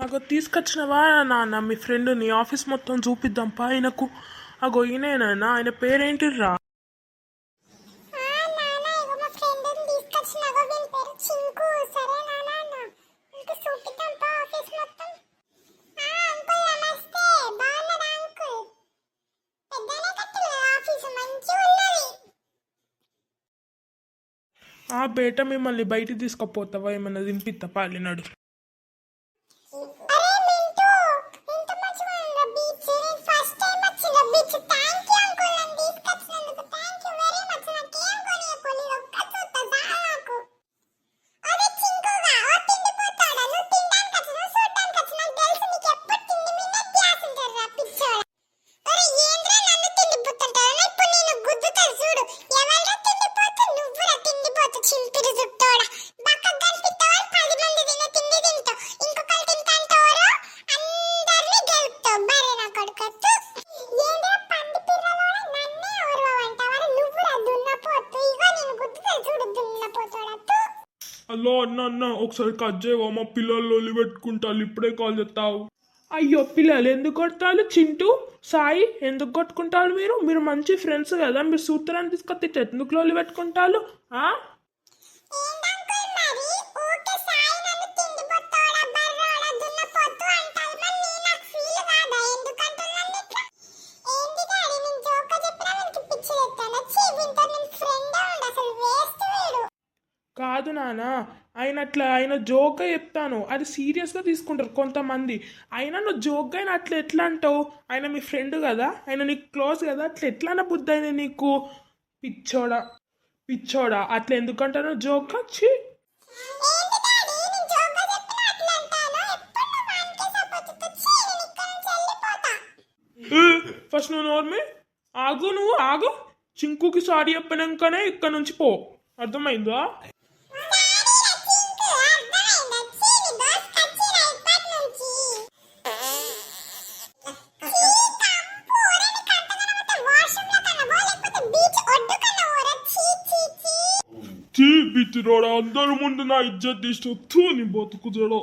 అగో తీసుకొచ్చినవా నాన్న మీ ఫ్రెండ్ నీ ఆఫీస్ మొత్తం చూపిద్దాంపా ఆయనకు. అగో ఈయనేనా, ఆయన పేరేంటిర్రా? ఆ బేట మిమ్మల్ని బయటికి తీసుకుపోతావా, ఏమన్నా తినిపిస్తా పాలినాడు. హలో అన్న అన్న, ఒకసారి కట్ చేయవా, మా పిల్లలు లొల్లి పెట్టుకుంటారు, ఇప్పుడే కాల్ చేస్తావు. అయ్యో పిల్లలు ఎందుకు కొడతారు? చింటూ సాయి ఎందుకు కొట్టుకుంటారు? మీరు మీరు మంచి ఫ్రెండ్స్ కదా, మీరు సూత్రాన్ని తీసుకొస్తే ఎందుకు లొల్లి పెట్టుకుంటారు? కాదు నాన్న, ఆయన జోక్గా చెప్తాను, అది సీరియస్గా తీసుకుంటారు కొంతమంది. అయినా నువ్వు జోక్గా అయినా అట్లా ఎట్లా అంటావు? ఆయన మీ ఫ్రెండ్ కదా, ఆయన నీకు క్లోజ్ కదా, అట్లా ఎట్లా బుద్ధి అయినా నీకు? పిచ్చోడా పిచ్చోడా, అట్లా ఎందుకంటాను జోక్గా వచ్చి? ఫస్ట్ నువ్వు నోర్మి ఆగు, నువ్వు ఆగు. చింకుకి సారీ చెప్పినాకనే ఇక్కడ నుంచి పో, అర్థమైందా? బీచ్ రోడ్ అందరి ముందు నా ఇజ్జత్ తీసి నీ బతుకు జడో.